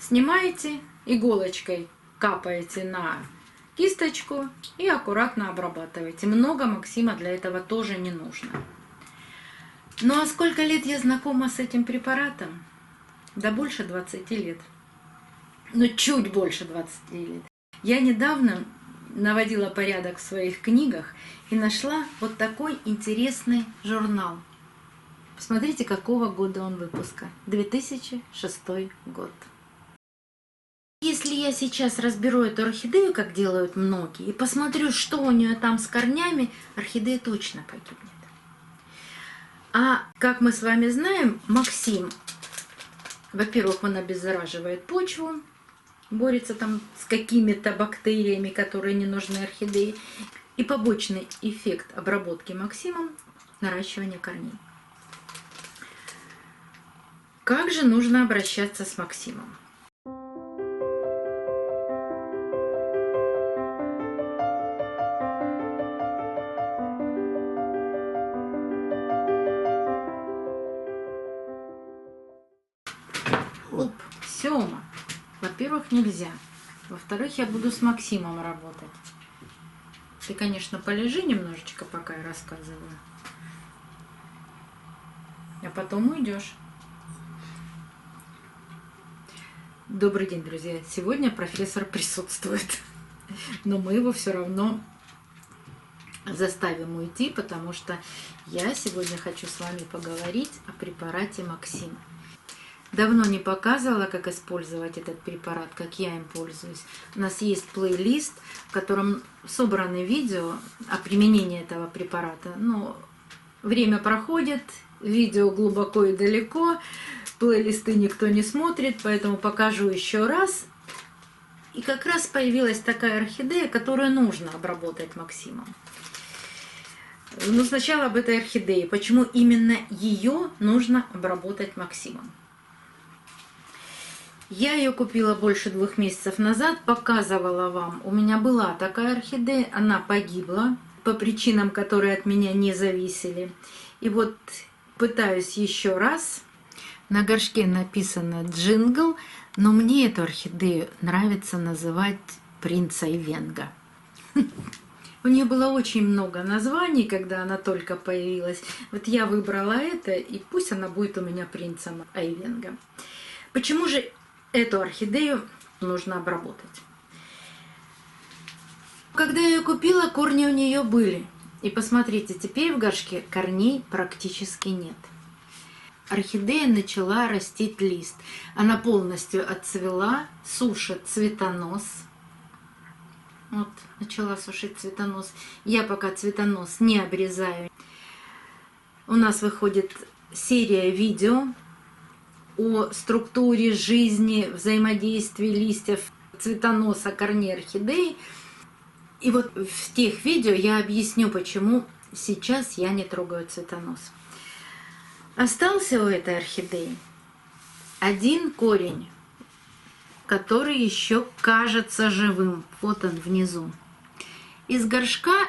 Снимаете, иголочкой капаете на кисточку и аккуратно обрабатываете. Много Максима для этого тоже не нужно. Ну а сколько лет я знакома с этим препаратом? Да больше 20 лет. Ну чуть больше 20 лет. Я недавно наводила порядок в своих книгах и нашла вот такой интересный журнал. Посмотрите, какого года он выпуска. 2006 год. Если я сейчас разберу эту орхидею, как делают многие, и посмотрю, что у нее там с корнями, орхидея точно погибнет. А как мы с вами знаем, Максим, во-первых, он обеззараживает почву, борется там с какими-то бактериями, которые не нужны орхидее. И побочный эффект обработки Максимом – наращивание корней. Как же нужно обращаться с Максимом? Сёма, во-первых, нельзя. Во-вторых, я буду с Максимом работать. Ты, конечно, полежи немножечко, пока я рассказываю. А потом уйдешь. Добрый день, друзья. Сегодня профессор присутствует. Но мы его все равно заставим уйти, потому что я сегодня хочу с вами поговорить о препарате Максим. Давно не показывала, как использовать этот препарат, как я им пользуюсь. У нас есть плейлист, в котором собраны видео о применении этого препарата. Но время проходит, видео глубоко и далеко, плейлисты никто не смотрит, поэтому покажу еще раз. И как раз появилась такая орхидея, которую нужно обработать Максимом. Но сначала об этой орхидее. Почему именно ее нужно обработать Максимом? Я ее купила больше 2 месяцев назад, показывала вам. У меня была такая орхидея, она погибла по причинам, которые от меня не зависели. И вот пытаюсь еще раз. На горшке написано «Джингл», но мне эту орхидею нравится называть «Принц Айвенго». У нее было очень много названий, когда она только появилась. Вот я выбрала это, и пусть она будет у меня принцем Айвенго. Почему же эту орхидею нужно обработать? Когда я ее купила, корни у нее были. И посмотрите, теперь в горшке корней практически нет. Орхидея начала растить лист. Она полностью отцвела, сушит цветонос. Вот, начала сушить цветонос. Я пока цветонос не обрезаю. У нас выходит серия видео о структуре жизни, взаимодействии листьев, цветоноса, корней орхидеи. И вот в тех видео я объясню, почему сейчас я не трогаю цветонос. Остался у этой орхидеи один корень, который еще кажется живым. Вот он внизу. Из горшка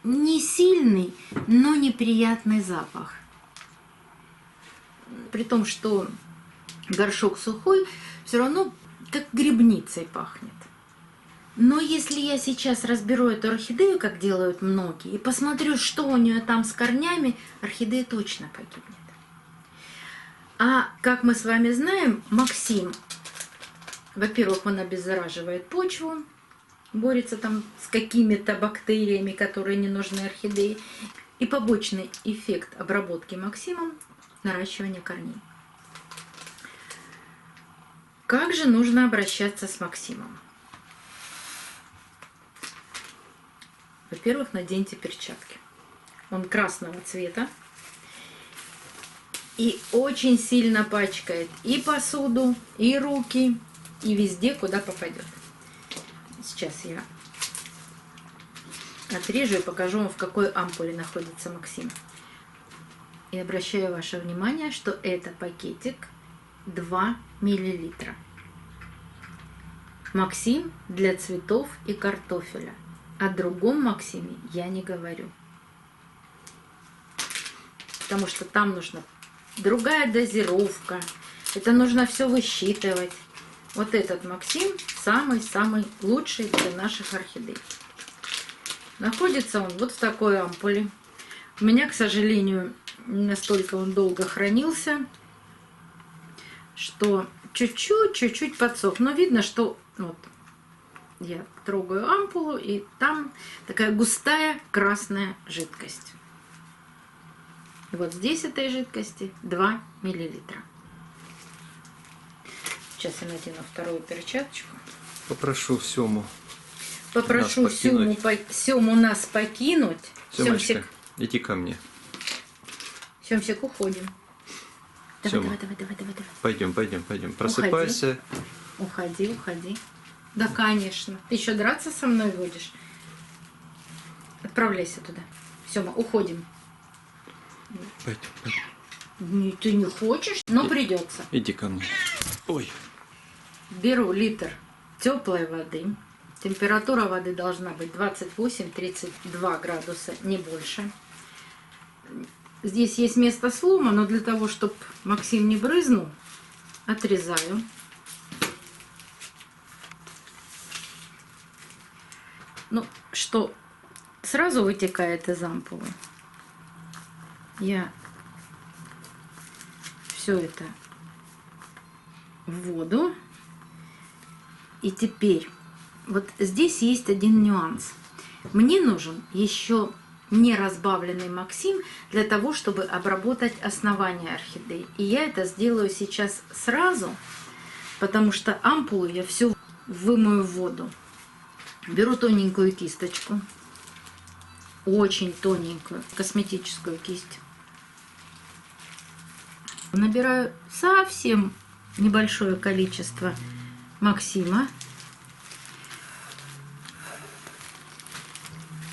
не сильный, но неприятный запах. При том, что горшок сухой, все равно как грибницей пахнет. Но если я сейчас разберу эту орхидею, как делают многие, и посмотрю, что у нее там с корнями, орхидея точно погибнет. А как мы с вами знаем, Максим, во-первых, он обеззараживает почву, борется там с какими-то бактериями, которые не нужны орхидее. И побочный эффект обработки Максимом – наращивание корней. Как же нужно обращаться с Максимом? Во-первых, наденьте перчатки. Он красного цвета и очень сильно пачкает и посуду, и руки, и везде, куда попадет. Сейчас я отрежу и покажу вам, в какой ампуле находится Максим. И обращаю ваше внимание, что это пакетик 2 мл. Максим для цветов и картофеля. О другом Максиме я не говорю. Потому что там нужна другая дозировка. Это нужно все высчитывать. вот этот Максим самый-самый лучший для наших орхидей. Находится он вот в такой ампуле. У меня, к сожалению, не настолько он долго хранился, что чуть-чуть подсох. Но видно, что вот я трогаю ампулу, и там такая густая красная жидкость. И вот здесь этой жидкости 2 миллилитра. Сейчас я надену вторую перчаточку. Попрошу Сему. Попрошу Сему нас покинуть. Семочка, иди ко мне. Семсик, уходим. Давай. Пойдем. Просыпайся. Уходи. Да, конечно. Ты еще драться со мной будешь? Отправляйся туда. Сема, уходим. Пойдем. Ты не хочешь, но придется. Иди ко мне. Ой. Беру литр теплой воды. Температура воды должна быть 28-32 градуса, не больше. Здесь есть место слома, но для того, чтобы Максим не брызнул, отрезаю. Ну, что сразу вытекает из ампулы. Я все это в воду. И теперь вот здесь есть один нюанс. Мне нужен еще не разбавленный Максим для того, чтобы обработать основание орхидей. И я это сделаю сейчас сразу, потому что ампулу я все вымою в воду. Беру тоненькую кисточку, очень тоненькую косметическую кисть. Набираю совсем небольшое количество Максима.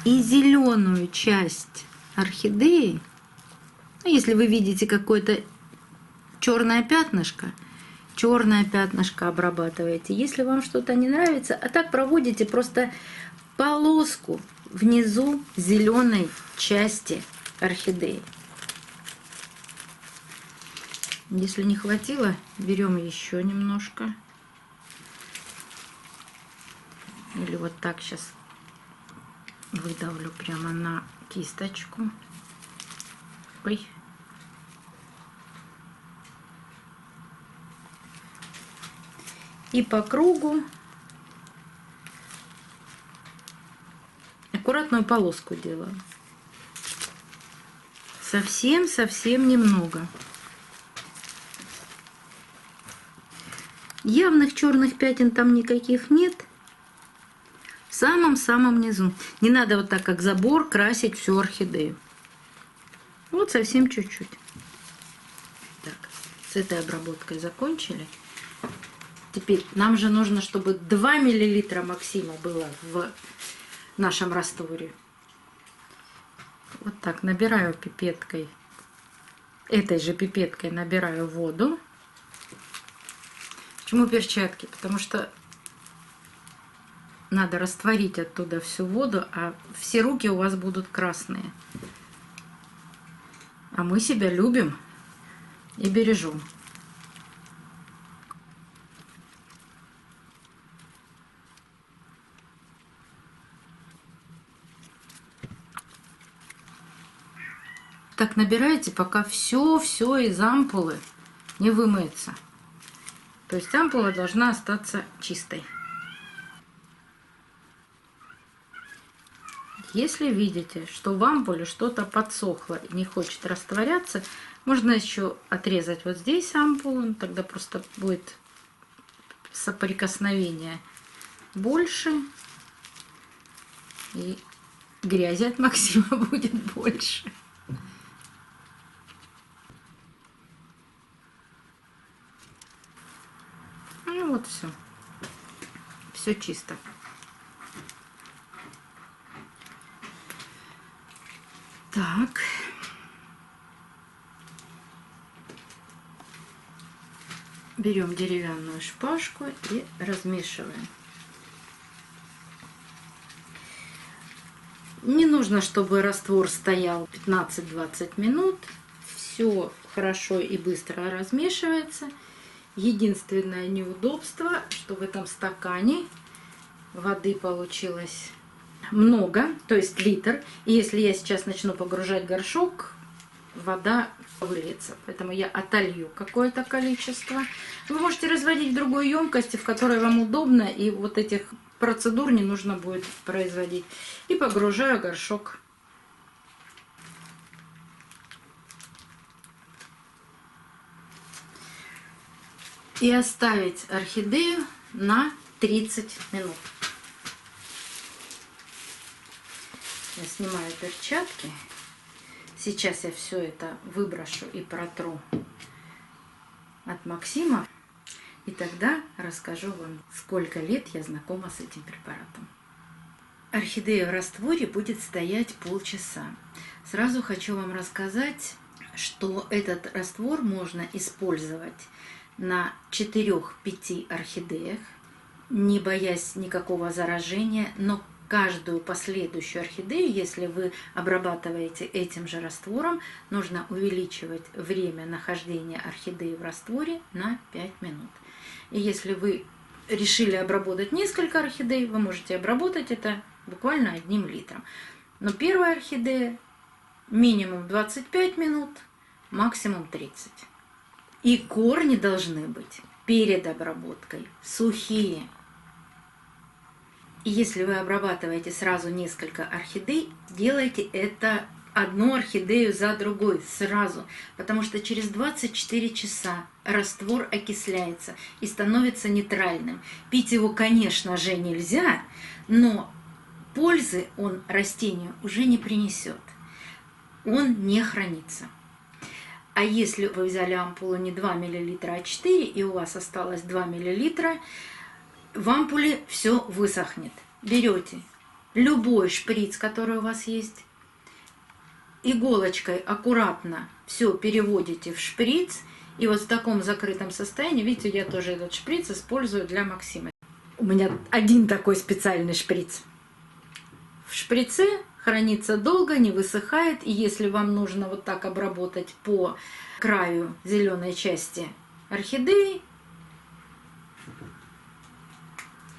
И зеленую часть орхидеи, если вы видите какое-то черное пятнышко обрабатываете. Если вам что-то не нравится, а так проводите просто полоску внизу зеленой части орхидеи. Если не хватило, берем еще немножко. Или вот так сейчас выдавлю прямо на кисточку. Ой. И по кругу аккуратную полоску делаю. Совсем немного. Явных черных пятен там никаких нет. В самом-самом низу. Не надо вот так, как забор, красить всю орхидею. Вот совсем чуть-чуть. Так, с этой обработкой закончили. Теперь нам же нужно, чтобы 2 мл Максима было в нашем растворе. Вот так набираю пипеткой. Этой же пипеткой набираю воду. Почему перчатки? Потому что надо растворить оттуда всю воду, а все руки у вас будут красные. А мы себя любим и бережем. Так набираете, пока все из ампулы не вымоется. То есть ампула должна остаться чистой. Если видите, что в ампуле что-то подсохло и не хочет растворяться, можно еще отрезать вот здесь ампулу, тогда просто будет соприкосновение больше, и грязи от Максима будет больше. Ну вот все. Все чисто. Так. Берем деревянную шпажку и размешиваем. Не нужно, чтобы раствор стоял 15-20 минут. Все хорошо и быстро размешивается. Единственное неудобство, что в этом стакане воды получилось много, то есть литр. И если я сейчас начну погружать горшок, вода выльется. Поэтому я отолью какое-то количество. Вы можете разводить в другой емкости, в которой вам удобно, и вот этих процедур не нужно будет производить. И погружаю горшок. И оставить орхидею на 30 минут. Я снимаю перчатки. Сейчас я все это выброшу и протру от Максима. И тогда расскажу вам, сколько лет я знакома с этим препаратом. Орхидея в растворе будет стоять полчаса. Сразу хочу вам рассказать, что этот раствор можно использовать на 4-5 орхидеях, не боясь никакого заражения, но каждую последующую орхидею, если вы обрабатываете этим же раствором, нужно увеличивать время нахождения орхидеи в растворе на 5 минут. И если вы решили обработать несколько орхидей, вы можете обработать это буквально 1 литром. Но первая орхидея минимум 25 минут, максимум 30. И корни должны быть перед обработкой сухие. И если вы обрабатываете сразу несколько орхидей, делайте это одну орхидею за другой сразу, потому что через 24 часа раствор окисляется и становится нейтральным. Пить его, конечно же, нельзя, но пользы он растению уже не принесет. Он не хранится. А если вы взяли ампулу не 2 мл, а 4, и у вас осталось 2 мл, в ампуле все высохнет. Берете любой шприц, который у вас есть, иголочкой аккуратно все переводите в шприц, и вот в таком закрытом состоянии, видите, я тоже этот шприц использую для Максима. У меня один такой специальный шприц. В шприце хранится долго, не высыхает, и если вам нужно вот так обработать по краю зеленой части орхидеи,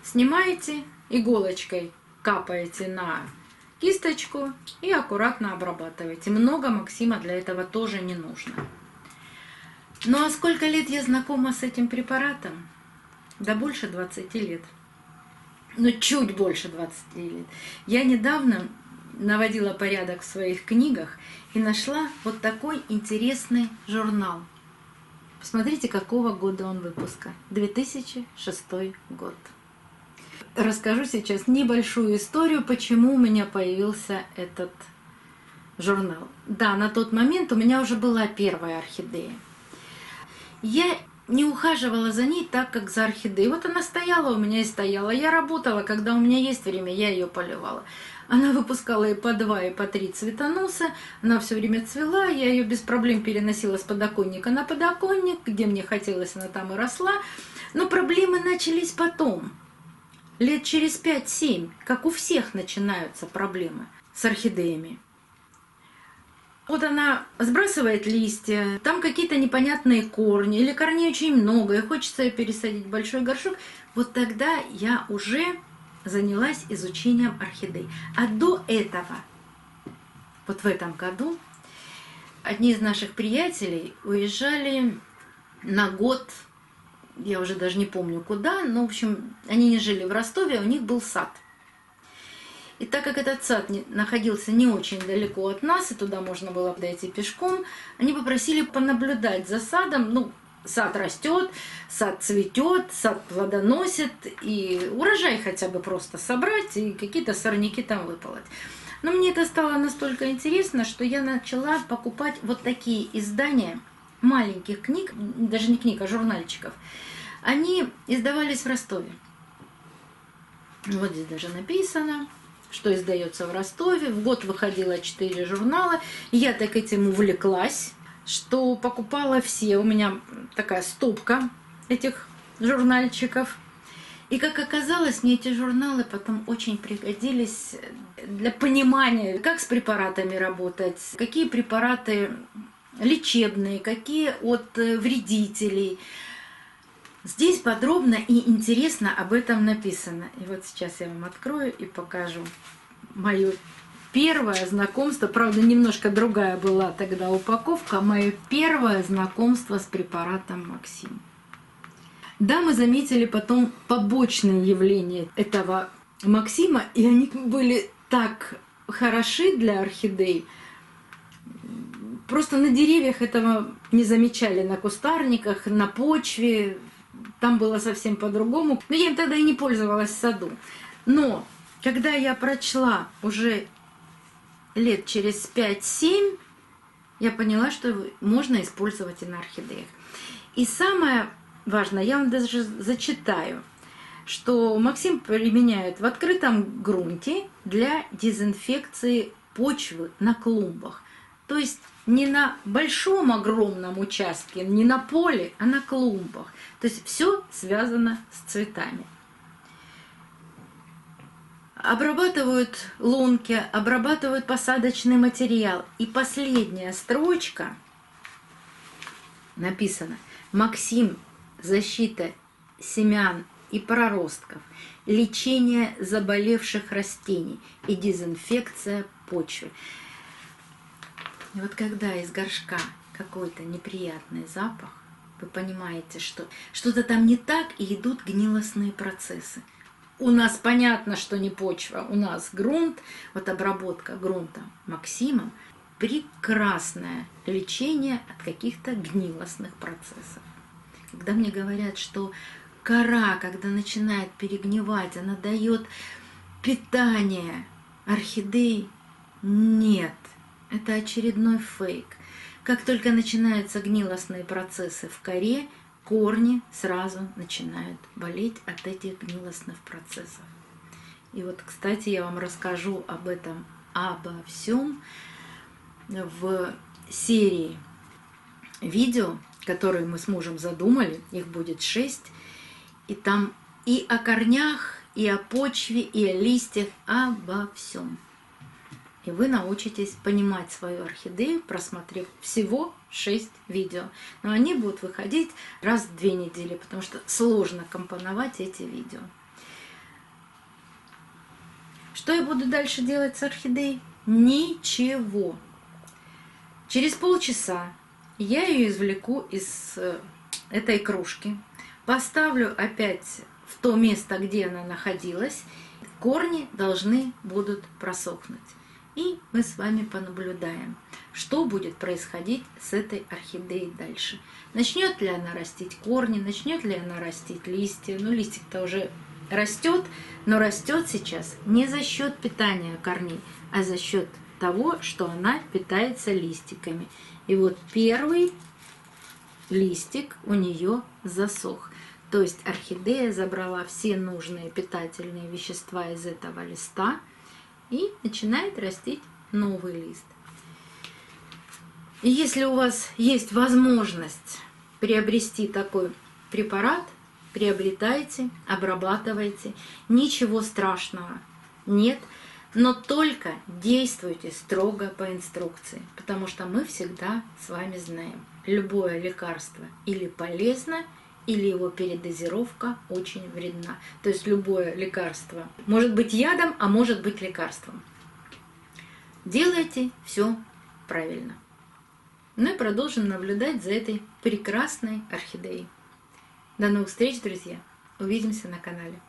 снимаете, иголочкой капаете на кисточку и аккуратно обрабатываете. Много Максима для этого тоже не нужно. Ну а сколько лет я знакома с этим препаратом? Да больше 20 лет. Ну чуть больше 20 лет. Я недавно наводила порядок в своих книгах и нашла вот такой интересный журнал. Посмотрите, какого года он выпуска. 2006 год. Расскажу сейчас небольшую историю, почему у меня появился этот журнал. Да, на тот момент у меня уже была первая орхидея. Я не ухаживала за ней так, как за орхидеей. Вот она стояла у меня и стояла. Я работала, когда у меня есть время, я ее поливала. Она выпускала и по 2, и по 3 цветоноса. Она все время цвела. Я ее без проблем переносила с подоконника на подоконник. Где мне хотелось, она там и росла. Но проблемы начались потом. Лет через 5-7, как у всех начинаются проблемы с орхидеями. Вот она сбрасывает листья, там какие-то непонятные корни, или корней очень много, и хочется ее пересадить в большой горшок. Вот тогда я уже занялась изучением орхидей. А до этого, вот в этом году, одни из наших приятелей уезжали на год, я уже даже не помню куда, но, в общем, они не жили в Ростове, у них был сад. И так как этот сад находился не очень далеко от нас, и туда можно было дойти пешком, они попросили понаблюдать за садом. Ну, сад растет, сад цветет, сад плодоносит, и урожай хотя бы просто собрать, и какие-то сорняки там выполоть. Но мне это стало настолько интересно, что я начала покупать вот такие издания маленьких книг, даже не книг, а журнальчиков. Они издавались в Ростове. Вот здесь даже написано, что издается в Ростове. В год выходило 4 журнала. Я так этим увлеклась, что покупала все. У меня такая стопка этих журнальчиков. И как оказалось, мне эти журналы потом очень пригодились для понимания, как с препаратами работать, какие препараты лечебные, какие от вредителей. Здесь подробно и интересно об этом написано. И вот сейчас я вам открою и покажу мое первое знакомство. Правда, немножко другая была тогда упаковка. Мое первое знакомство с препаратом Максим. Да, мы заметили потом побочные явления этого Максима, и они были так хороши для орхидей. Просто на деревьях этого не замечали, на кустарниках, на почве. Там было совсем по-другому. Но я им тогда и не пользовалась в саду. Но когда я прочла уже лет через 5-7, я поняла, что можно использовать и на орхидеях. И самое важное, я вам даже зачитаю, что Максим применяют в открытом грунте для дезинфекции почвы на клумбах. То есть не на большом огромном участке, не на поле, а на клумбах. То есть все связано с цветами. Обрабатывают лунки, обрабатывают посадочный материал. И последняя строчка написано: Максим, защита семян и проростков, лечение заболевших растений и дезинфекция почвы. И вот когда из горшка какой-то неприятный запах, вы понимаете, что что-то там не так, и идут гнилостные процессы. У нас понятно, что не почва, у нас грунт, вот обработка грунта Максимом, прекрасное лечение от каких-то гнилостных процессов. Когда мне говорят, что кора, когда начинает перегнивать, она дает питание орхидей, нет. Это очередной фейк. Как только начинаются гнилостные процессы в коре, корни сразу начинают болеть от этих гнилостных процессов. И вот, кстати, я вам расскажу об этом, обо всем в серии видео, которые мы с мужем задумали. Их будет 6. И там и о корнях, и о почве, и о листьях, обо всем. И вы научитесь понимать свою орхидею, просмотрев всего 6 видео. Но они будут выходить раз в 2 недели, потому что сложно компоновать эти видео. Что я буду дальше делать с орхидеей? Ничего. Через полчаса я ее извлеку из этой кружки, поставлю опять в то место, где она находилась. Корни должны будут просохнуть. И мы с вами понаблюдаем, что будет происходить с этой орхидеей дальше. Начнет ли она растить корни, начнет ли она растить листья. Ну, листик-то уже растет, но растет сейчас не за счет питания корней, а за счет того, что она питается листиками. И вот первый листик у нее засох. То есть орхидея забрала все нужные питательные вещества из этого листа и начинает растить новый лист. И если у вас есть возможность приобрести такой препарат, приобретайте, обрабатывайте. Ничего страшного нет, но только действуйте строго по инструкции, потому что мы всегда с вами знаем, любое лекарство или полезно, или его передозировка очень вредна. То есть любое лекарство может быть ядом, а может быть лекарством. Делайте все правильно. Ну и продолжим наблюдать за этой прекрасной орхидеей. До новых встреч, друзья! Увидимся на канале.